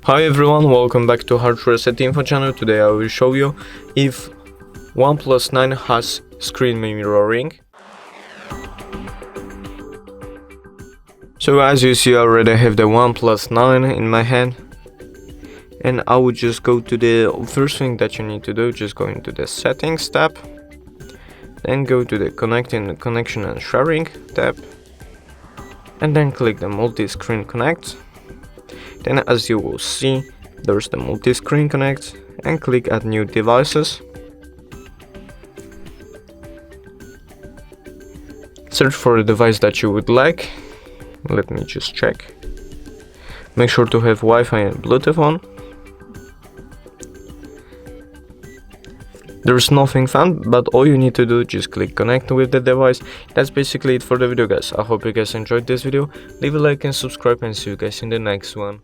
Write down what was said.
Hi everyone, welcome back to HardReset.Info channel. Today I will show you if OnePlus 9 has screen mirroring. So as you see, I already have the OnePlus 9 in my hand, and I would just go to the first thing that you need to do, just go into the settings tab, then go to the connection and sharing tab, and then click the multi-screen connect. Then as you will see, there's the multi-screen connect, and click add new devices. Search for a device that you would like. Let me just check. Make sure to have Wi-Fi and Bluetooth on. There's nothing found, but all you need to do, just click connect with the device. That's basically it for the video, guys. I hope you guys enjoyed this video. Leave a like and subscribe, and see you guys in the next one.